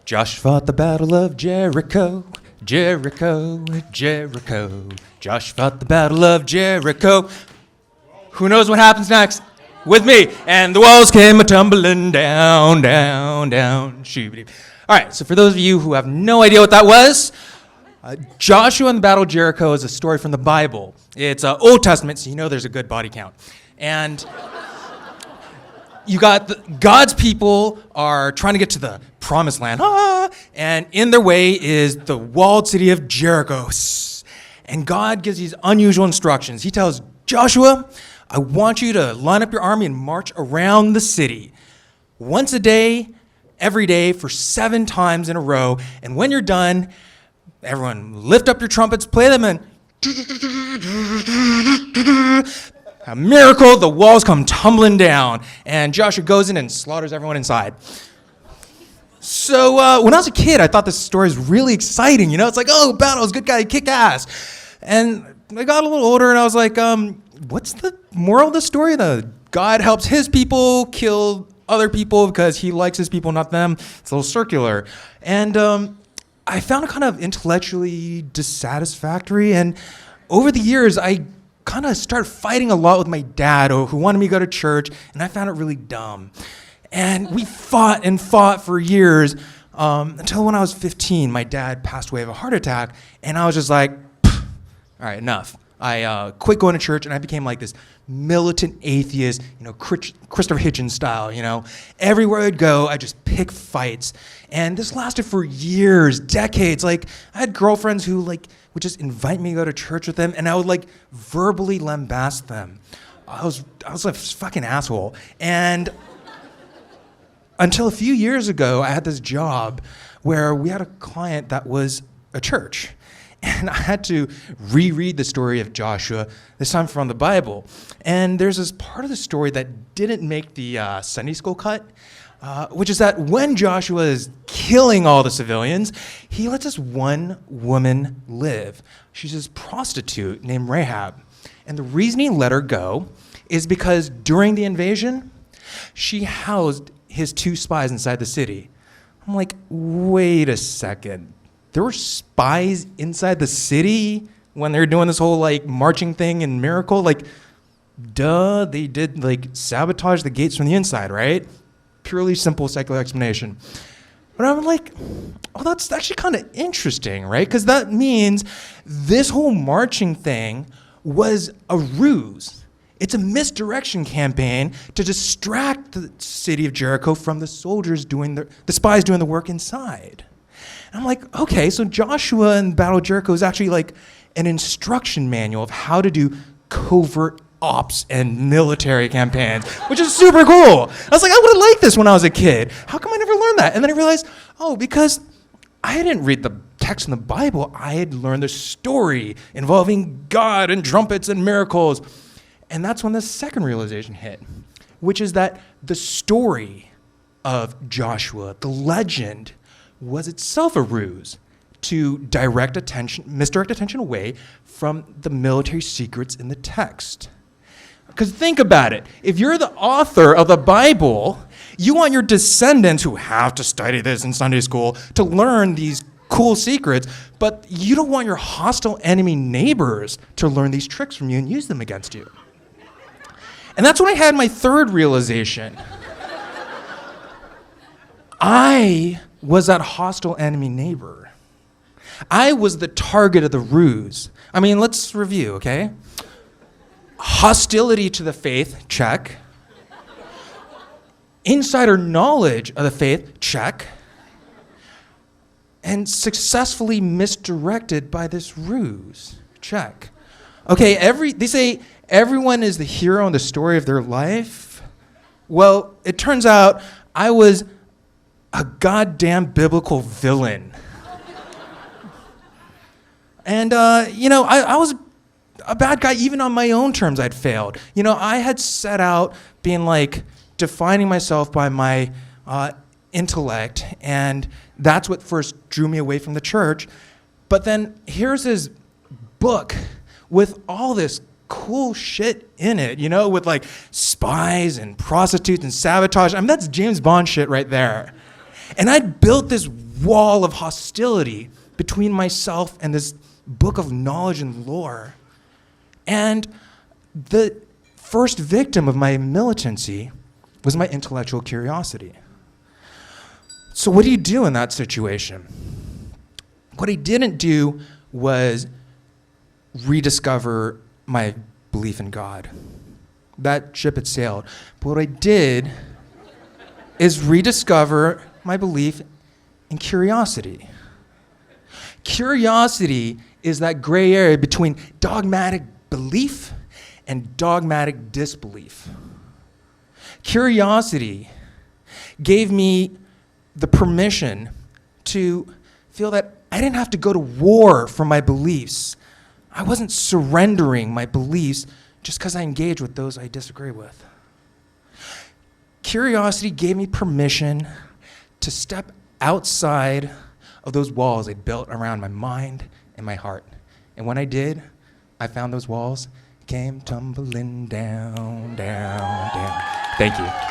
Josh fought the Battle of Jericho, Jericho, Jericho. Josh fought the Battle of Jericho. Who knows what happens next? With me. And the walls came a-tumbling down, down, down, shooby. All right, so for those of you who have no idea what that was, Joshua and the Battle of Jericho is a story from the Bible. It's Old Testament, so you know there's a good body count. And you got God's people are trying to get to the promised land, and in their way is the walled city of Jericho. And God gives these unusual instructions. He tells Joshua, I want you to line up your army and march around the city once a day, every day, for 7 times in a row. And when you're done, everyone lift up your trumpets, play them, and a miracle, the walls come tumbling down, and Joshua goes in and slaughters everyone inside. So when I was a kid, I thought this story was really exciting. You know, it's like, oh, battles, good guy, kick ass. And I got a little older, and I was like, what's the moral of the story? God helps his people kill other people because he likes his people, not them. It's a little circular. And I found it kind of intellectually dissatisfactory. And over the years, I kind of started fighting a lot with my dad, who wanted me to go to church, and I found it really dumb. And we fought and fought for years until when I was 15, my dad passed away of a heart attack, and I was just like, all right, enough. I quit going to church, and I became like this militant atheist, you know, Christopher Hitchens style, you know. Everywhere I'd go, I'd just pick fights. And this lasted for years, decades. Like, I had girlfriends who, like, would just invite me to go to church with them, and I would, like, verbally lambast them. I was a fucking asshole. And until a few years ago, I had this job where we had a client that was a church. And I had to reread the story of Joshua, this time from the Bible. And there's this part of the story that didn't make the Sunday school cut, which is that when Joshua is killing all the civilians, he lets this one woman live. She's this prostitute named Rahab. And the reason he let her go is because during the invasion, she housed his 2 spies inside the city. I'm like, wait a second. There were spies inside the city when they were doing this whole, like, marching thing and miracle? Like, duh, they did, like, sabotage the gates from the inside, right? Purely simple secular explanation. But I'm like, oh, that's actually kind of interesting, right? Because that means this whole marching thing was a ruse. It's a misdirection campaign to distract the city of Jericho from the soldiers the spies doing the work inside. And I'm like, okay, so Joshua and Battle of Jericho is actually like an instruction manual of how to do covert ops and military campaigns, which is super cool. I was like, I would have liked this when I was a kid. How come I never learned that? And then I realized, because I didn't read the text in the Bible. I had learned the story involving God and trumpets and miracles. And that's when the second realization hit, which is that the story of Joshua, the legend, was itself a ruse to misdirect attention away from the military secrets in the text. Because think about it. If you're the author of the Bible, you want your descendants who have to study this in Sunday school to learn these cool secrets, but you don't want your hostile enemy neighbors to learn these tricks from you and use them against you. And that's when I had my third realization. I was that hostile enemy neighbor. I was the target of the ruse. I mean, let's review, okay? Hostility to the faith, check. Insider knowledge of the faith, check. And successfully misdirected by this ruse, check. Okay, they say everyone is the hero in the story of their life. Well, it turns out I was a goddamn biblical villain. And, I was a bad guy even on my own terms. I'd failed. I had set out being like defining myself by my intellect, and that's what first drew me away from the church. But then here's this book with all this cool shit in it, with like spies and prostitutes and sabotage. I mean, that's James Bond shit right there. And I'd built this wall of hostility between myself and this book of knowledge and lore. And the first victim of my militancy was my intellectual curiosity. So what do you do in that situation? What I didn't do was rediscover my belief in God. That ship had sailed. But what I did is rediscover my belief in curiosity. Curiosity is that gray area between dogmatic belief and dogmatic disbelief. Curiosity gave me the permission to feel that I didn't have to go to war for my beliefs. I wasn't surrendering my beliefs just because I engage with those I disagree with. Curiosity gave me permission to step outside of those walls I'd built around my mind and my heart. And when I did, I found those walls came tumbling down, down, down. Thank you.